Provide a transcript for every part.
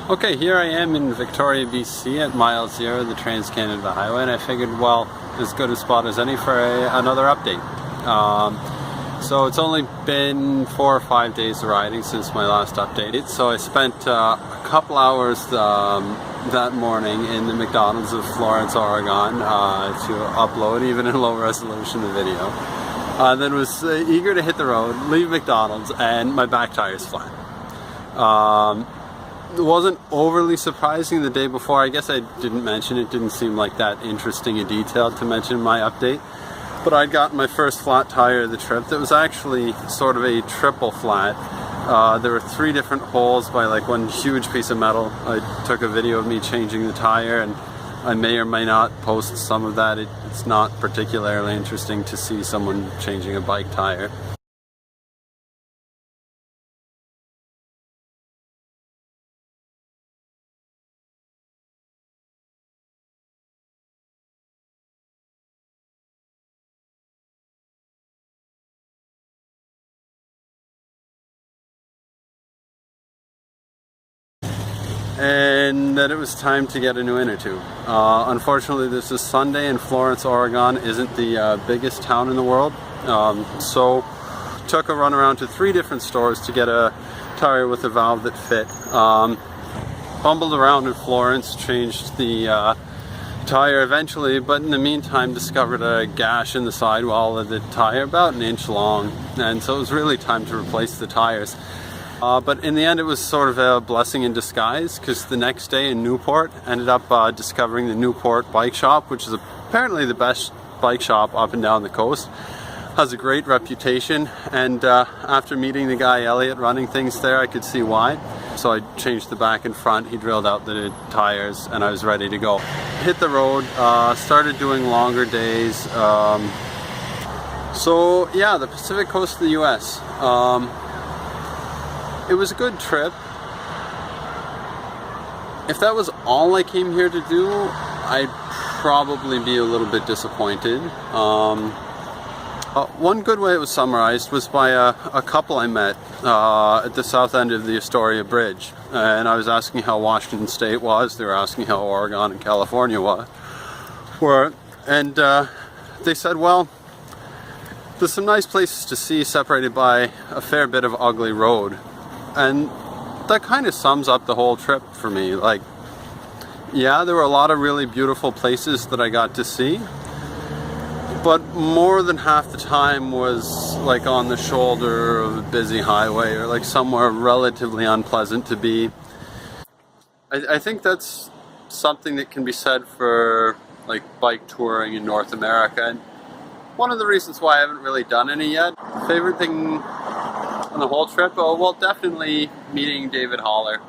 Okay, here I am in Victoria, BC at mile 0 of the Transcanada Highway, and I figured, well, as good a spot as any for another update. So it's only been 4 or 5 days of riding since my last update. So I spent a couple hours that morning in the McDonald's of Florence, Oregon to upload, even in low resolution, the video. Then was eager to hit the road, leave McDonald's, and my back tire's flat. It wasn't overly surprising the day before. I guess I didn't mention it. Didn't seem like that interesting a detail to mention in my update. But I'd gotten my first flat tire of the trip that was actually sort of a triple flat. There were 3 different holes by like one huge piece of metal. I took a video of me changing the tire, and I may or may not post some of that. It's not particularly interesting to see someone changing a bike tire. And that it was time to get a new inner tube. Unfortunately, this is Sunday and Florence, Oregon isn't the biggest town in the world. So took a run around to 3 different stores to get a tire with a valve that fit. Bumbled around in Florence, changed the tire eventually, but in the meantime discovered a gash in the sidewall of the tire about 1 inch long, and so it was really time to replace the tires. But in the end it was sort of a blessing in disguise, because the next day in Newport ended up discovering the Newport bike shop, which is apparently the best bike shop up and down the coast. Has a great reputation, and after meeting the guy Elliot running things there, I could see why. So I changed the back and front, he drilled out the tires, and I was ready to go. Hit the road, started doing longer days. So yeah, the Pacific coast of the US. It was a good trip. If that was all I came here to do, I'd probably be a little bit disappointed. One good way it was summarized was by a couple I met at the south end of the Astoria Bridge. And I was asking how Washington State was, they were asking how Oregon and California were. And they said, well, there's some nice places to see separated by a fair bit of ugly road. And that kind of sums up the whole trip for me. Like, yeah, there were a lot of really beautiful places that I got to see, but more than half the time was like on the shoulder of a busy highway or like somewhere relatively unpleasant to be. I think that's something that can be said for like bike touring in North America. And one of the reasons why I haven't really done any yet. Favorite thing on the whole trip? Well, definitely meeting David Haller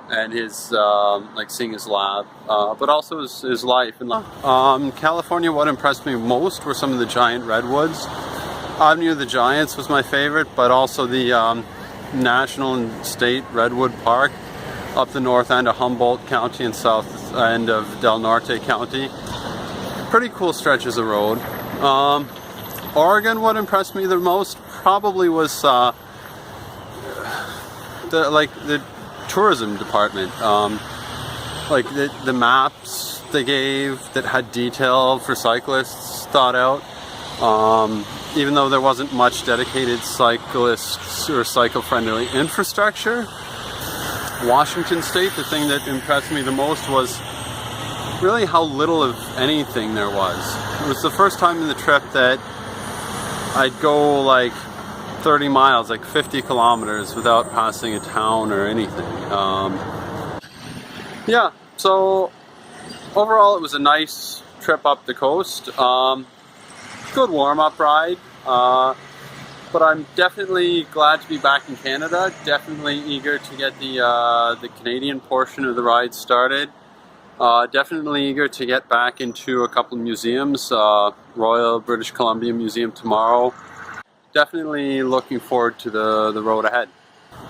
and his like seeing his lab, but also his life. And California, what impressed me most were some of the giant redwoods. Avenue of the Giants was my favorite, but also the National and State Redwood Park up the north end of Humboldt County and south end of Del Norte County. Pretty cool stretches of road. Oregon, what impressed me the most probably was the tourism department. Like the maps they gave that had detail for cyclists thought out. Even though there wasn't much dedicated cyclists or cycle-friendly infrastructure. Washington State, the thing that impressed me the most was really how little of anything there was. It was the first time in the trip that I'd go like 30 miles, like 50 kilometers without passing a town or anything. Yeah, so overall it was a nice trip up the coast. Good warm-up ride, but I'm definitely glad to be back in Canada. Definitely eager to get the Canadian portion of the ride started. Definitely eager to get back into a couple of museums, Royal British Columbia Museum tomorrow. Definitely looking forward to the road ahead.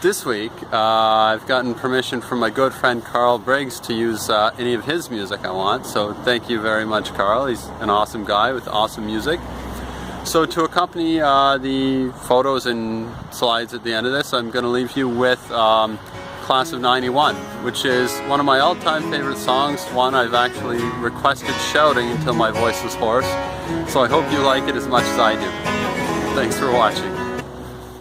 This week, I've gotten permission from my good friend Carl Briggs to use any of his music I want, so thank you very much, Carl. He's an awesome guy with awesome music. So to accompany the photos and slides at the end of this, I'm going to leave you with Class of 91, which is one of my all-time favorite songs, one I've actually requested shouting until my voice was hoarse, so I hope you like it as much as I do. Thanks for watching.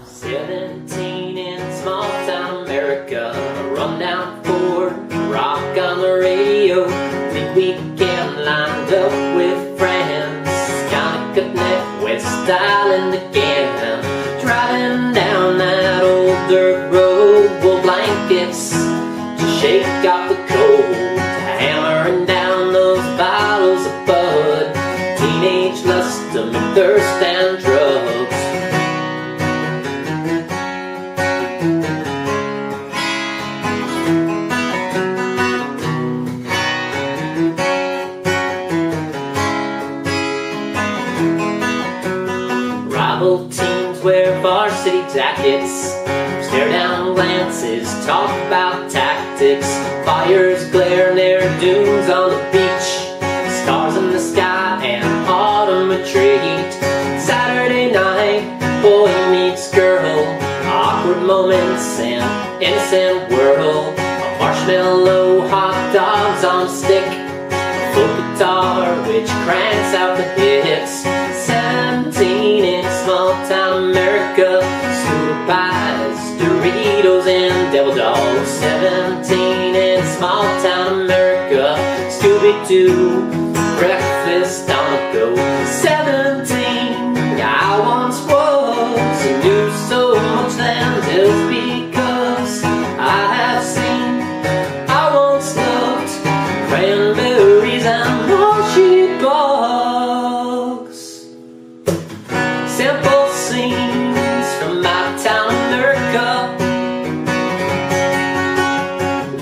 17 in small town America, run down Ford, rock on the radio, big weekend lined up with friends, kinda cutting it West Island again, driving down that old dirt road, wool blankets to shake off the cold, hammering down those bottles of bud, teenage lust and thirst and drugs. Rival teams wear varsity jackets, stare down glances, talk about tactics, fires glare near dunes on the beach, stars in the sky and autumn retreat. Saturday night, boy meets girl, awkward moments and innocent whirl, a marshmallow, hot dogs on a stick, a folk guitar which cranks out the hits. 17 in small town America, scooter pies, Doritos and devil dogs. 17 in small town America, Scooby-Doo, breakfast on the go. 17, I once was, and knew so much then just because I have seen. I once loved cranberries and mushy bugs. Simple scenes from my town America,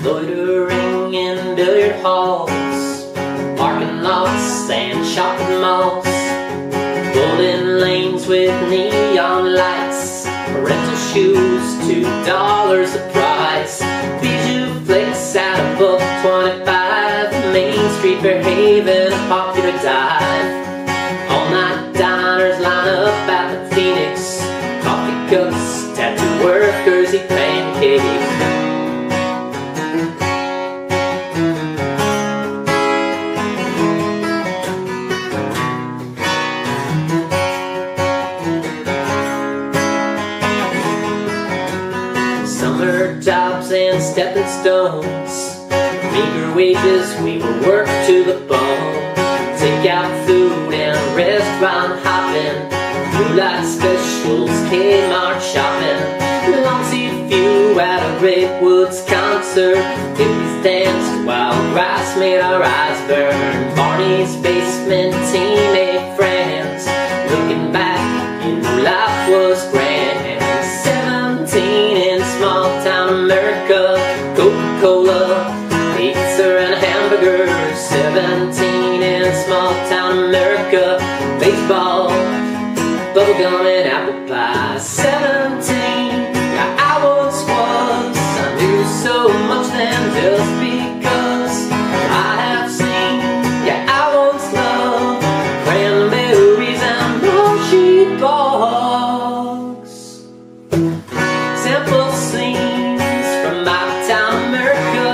loitering in billiard halls, parking lots and shopping malls, golden lanes with neon lights, rental shoes, $2 a price, bijou flicks at $1.25, Main Street, Fairhaven, a popular dive. All-night diners line up at the Phoenix, coffee cups, tattoo workers eat pancakes. Summer jobs and stepping stones, meager wages, we were worked to the bone. Take out food and restaurant hopping, blue light specials, Kmart shopping, long seat view at a Redwoods concert, hippies danced while rice made our eyes burn, Barney's basement, teenage friends, looking back, you knew life was grand. 17 in small town America, Coca-Cola, pizza and hamburgers. 17 in small town America, baseball, bubblegum and apple pie. 17, yeah, I once was, I knew so much then just because I have seen. Yeah, I once loved cranberries and mushy bugs. Simple scenes from my town America,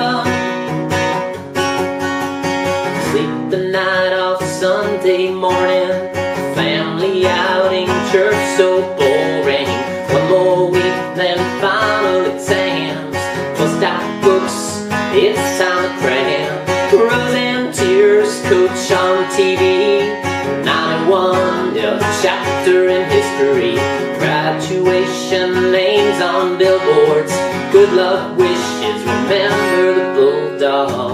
sleep the night off Sunday morning, family outing, church so boring, one more week then final exams, bust out books, it's time to cram, rose and tears, coach on TV, 91, the chapter in history, graduation names on billboards, good luck wishes, remember the Bulldogs.